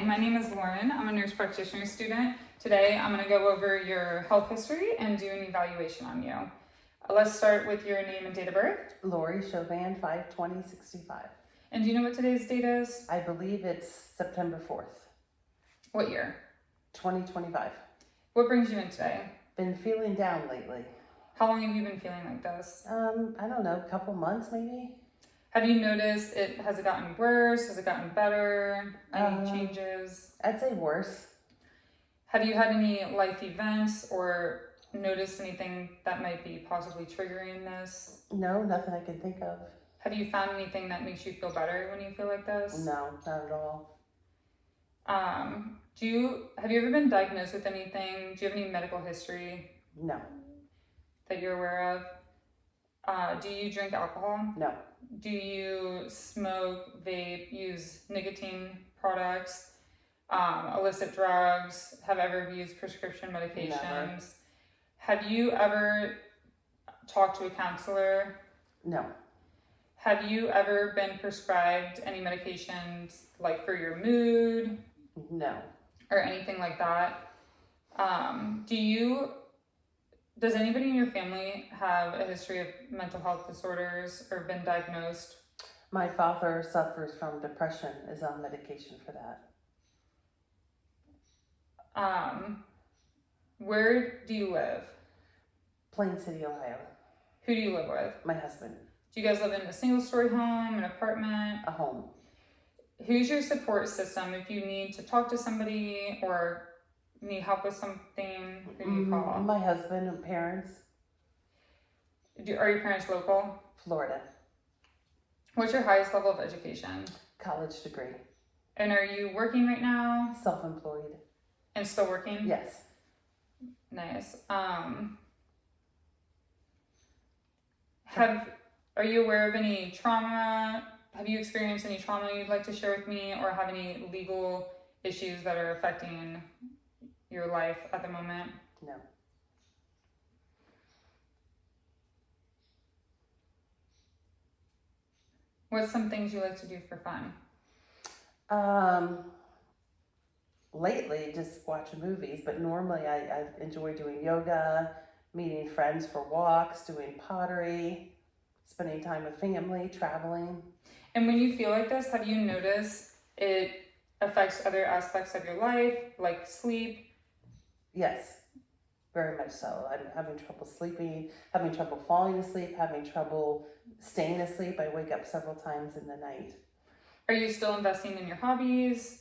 my name is Lauren. I'm a nurse practitioner student. Today I'm going to go over your health history and do an evaluation on you. Let's start with your name and date of birth. Lori Chauvin, 5/20/65. And do you know what today's date is? I believe it's September 4th, What year? 2025. What brings you in today? Been feeling down lately. How long have you been feeling like this? I don't know, a couple months maybe. Have you noticed has it gotten worse? Has it gotten better? Any changes? I'd say worse. Have you had any life events or noticed anything that might be possibly triggering this? No, nothing I can think of. Have you found anything that makes you feel better when you feel like this? No, not at all. Have you ever been diagnosed with anything? Do you have any medical history No, that you're aware of? Do you drink alcohol? no, Do you smoke, vape, use nicotine products, illicit drugs, have ever used prescription medications? Never. Have you ever talked to a counselor? no, Have you ever been prescribed any medications like for your mood no, or anything like that? Does anybody in your family have a history of mental health disorders or been diagnosed? My father suffers from depression, is on medication for that. Where do you live? Plain City, Ohio. Who do you live with? My husband. Do you guys live in a single-story home, an apartment? A home. Who's your support system? If you need to talk to somebody or need help with something, who do you call? My husband and parents. Are your parents local? Florida. What's your highest level of education? College degree. And are you working right now Self-employed. and still working? Yes. Nice. Are you aware of any trauma? Have you experienced any trauma you'd like to share with me, or have any legal issues that are affecting your life at the moment? No. What's some things you like to do for fun? Lately just watching movies, but normally I enjoy doing yoga, meeting friends for walks, doing pottery, spending time with family, traveling. And when you feel like this, have you noticed it affects other aspects of your life, like sleep? Yes, very much so. I'm having trouble sleeping, having trouble falling asleep, having trouble staying asleep. I wake up several times in the night. Are you still investing in your hobbies?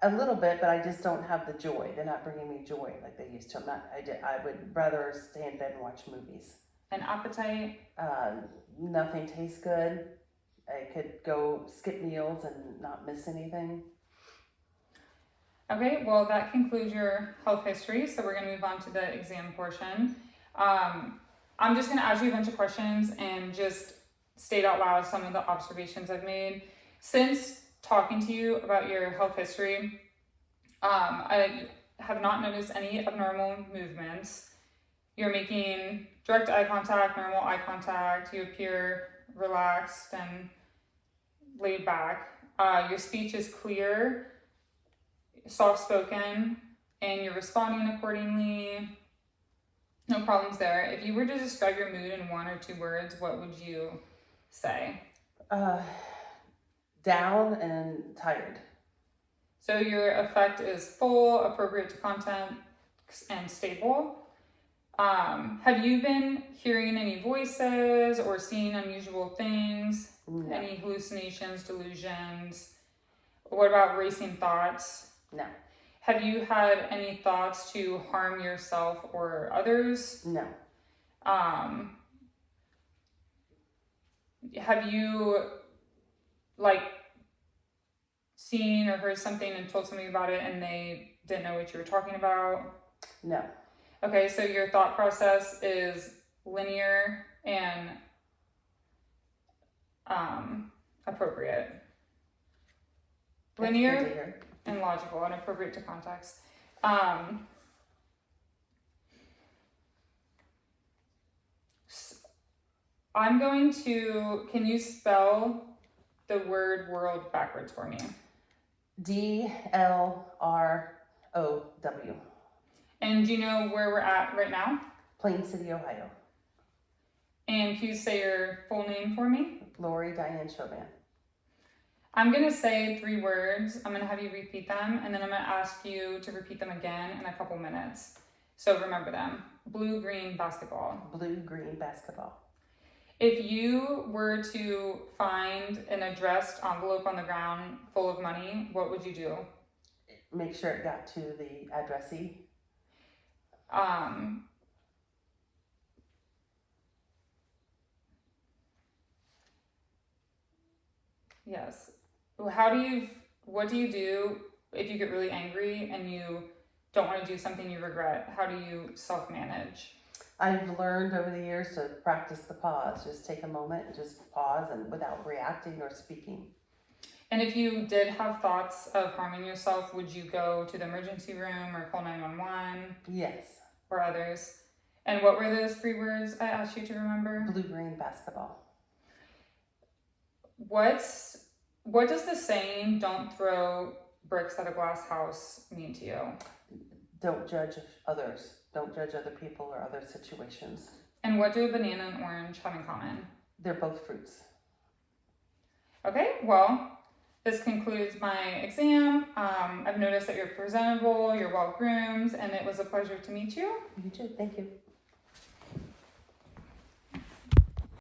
A little bit, but I just don't have the joy. They're not bringing me joy like they used to. I would rather stay in bed and watch movies. An appetite? Nothing tastes good. I could go skip meals and not miss anything. Okay, well, that concludes your health history, so we're going to move on to the exam portion. I'm just going to ask you a bunch of questions and just state out loud some of the observations I've made. Since talking to you about your health history, I have not noticed any abnormal movements. You're making direct eye contact, normal eye contact. You appear relaxed and laid back. Your speech is clear, soft-spoken, and you're responding accordingly. No problems there. If you were to describe your mood in one or two words, what would you say? Down and tired. So your affect is full, appropriate to content, and stable. Have you been hearing any voices or seeing unusual things? No. Any hallucinations, delusions? What about racing thoughts? No. Have you had any thoughts to harm yourself or others? No. Have you seen or heard something and told somebody about it and they didn't know what you were talking about? No. Okay, so your thought process is linear and appropriate. Linear and logical and appropriate to context. I'm going to, can you spell the word world backwards for me. DLROW. And do you know where we're at right now? Plain City, Ohio. And can you say your full name for me? Lori Diane Chauvin. I'm going to say 3 words. I'm going to have you repeat them, and then I'm going to ask you to repeat them again in a couple minutes. So remember them. Blue, green, basketball. Blue, green, basketball. If you were to find an addressed envelope on the ground full of money, what would you do? Make sure it got to the addressee. Yes. What do you do if you get really angry and you don't want to do something you regret? How do you self-manage? I've learned over the years to practice the pause. Just take a moment and just pause, and without reacting or speaking. And if you did have thoughts of harming yourself, would you go to the emergency room or call 911 Yes. or others? And what were those 3 words I asked you to remember? Blue, green, basketball. What does the saying, don't throw bricks at a glass house, mean to you? Don't judge others. Don't judge other people or other situations. And what do a banana and orange have in common? They're both fruits. Okay, well, this concludes my exam. I've noticed that you're presentable, you're well groomed, and it was a pleasure to meet you. You too. Thank you.